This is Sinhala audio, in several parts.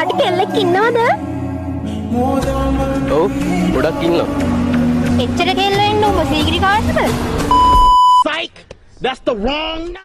පාට කෙල්ලෙක් ඉන්නවද? ඔව් ගොඩක් ඉන්නවා. එච්චර කෙල්ල ඉන්න උඹ සීගිරි කාටද? Psych! That's the wrong.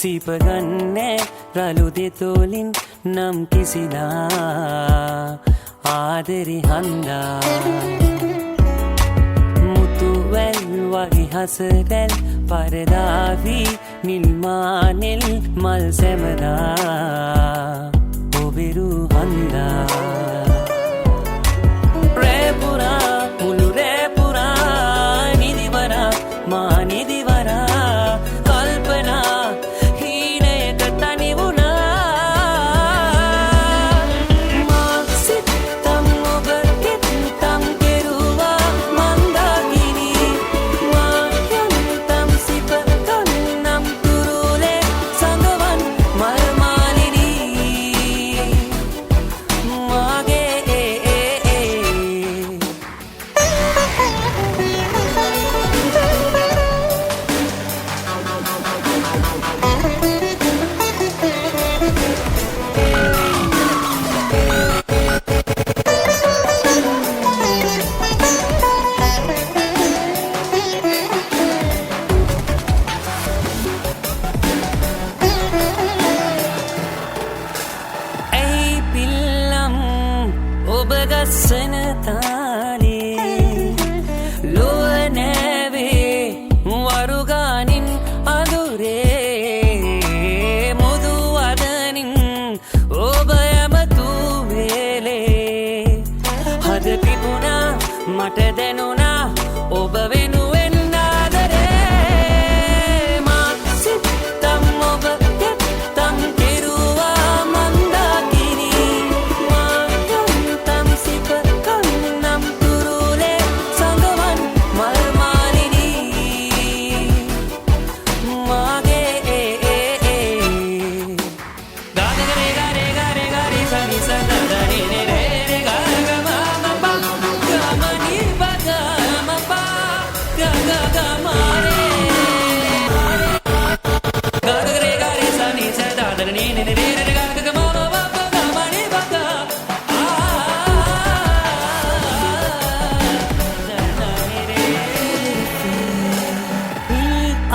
සීපගන්නේ රළු දෙතෝලින් නම් කිසිලා ආදරි හන්දා මුතුවැල් වගේ හසදැල් පරදාවී නිල්මානෙල් මල් සැමදා ඔබෙරු හන්දා රේපුරා මුළු රේපුරා නිදිවරා මා නිදිවරා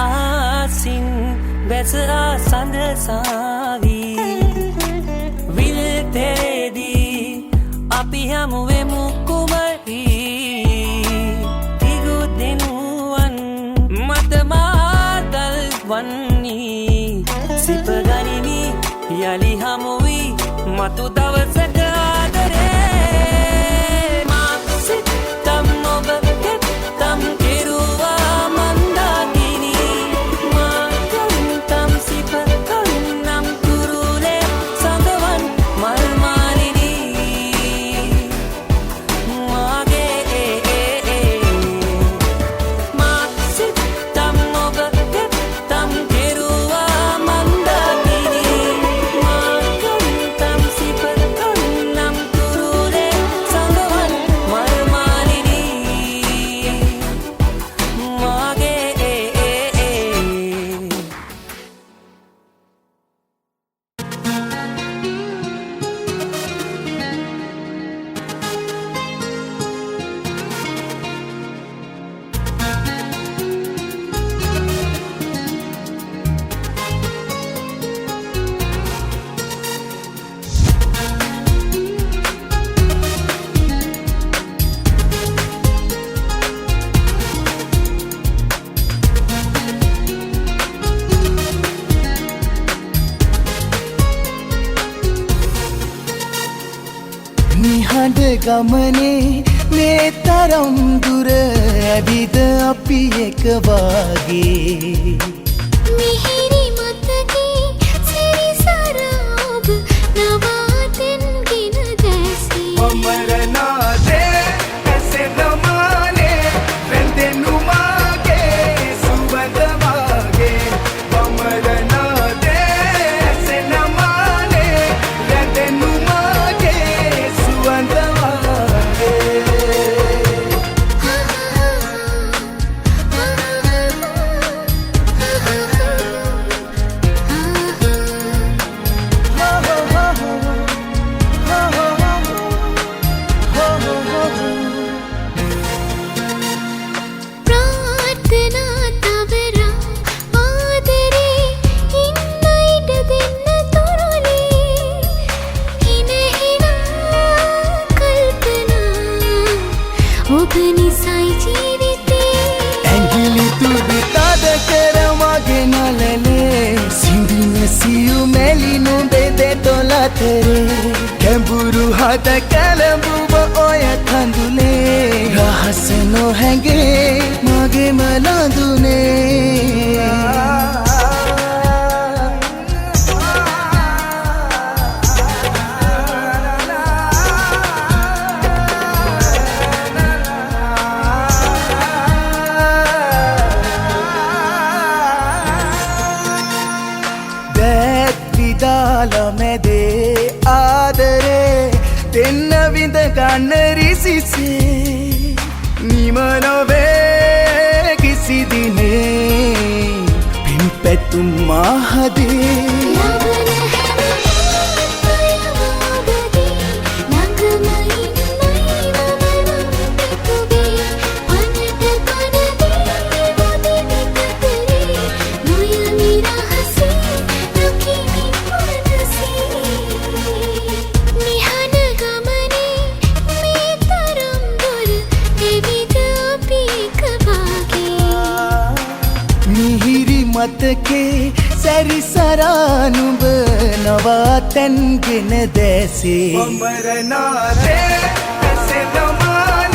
ආසින් බැස ආසඳ සාවී විල් තෙරේදී අපි හමුවෙමු කුමරී තිගු දෙනුවන් මතමාදල් වන්නී සිප ගනිමි යලි හමුවී මතු දවසක ආදරේ මා සිතම් ඔබ හෙත්තම් කෙරුවා මන්දාකිනි මා කන්තම් සිප කන්නම් කුරුලේ සඳවන් මල් මාලිනී මාගේ මා සිතම් ඔබ හෙත්තම් කෙරුවා මන්දාකිනි මා කන්තම් සිප කන්නම් කුරුලේ සඳවන් මල් මාලිනී මාගේ නිහඬ ගමනේ මේ තරම් දුර ඇවිද අපි එක වාගේ මිහිරි මතකේ සිරිසරාබ නවාතෙන් ගෙන දැසී අමරනාදේ ඇසෙනමානේ වැන්දෙනුමාගේ සුවඳ වාගේ අමරනාදේ ඇසෙනමානේ වැන්දෙනුමාගේ සුවඳ ප්‍රාර්ථනා තවරා ආදරේ ඉන්න ඉඩ දෙන්න තුරුලේ හිනහිනා කල්පනා ඔබ නිසයි ජීවිතේ ඇඟිලි තුඩු තද කර මගේ නලලේ සිඳින සියු මැලි නුඹේ දෙතොල අතරේ කැඹුරු හද කැළඹුව ඔය කඳුලේ රහස නොහැඟේ මගේම ලඳුනේ දැත් විදාල මැදේ ආදරේ දෙන්න විඳ ගන්න රිසිසේ නිම නොවේ කිසි දිනේ පින් පැතුම් මාහදේ ලබන හැමෝබදී ළඟමයි පිටුවේ අනට කනදී මොදිනි කතරේ නොයමි රහසේ නොකිමි මනසේ නිහඬ ගමනේ මේ තරම් දුර එවිද අපි එක වාගේ මිහිරි මතකේ සැරිසරා නුඹ නවාතැන්ගෙන දැසේ අමරනාදේ ඇසෙනමානේ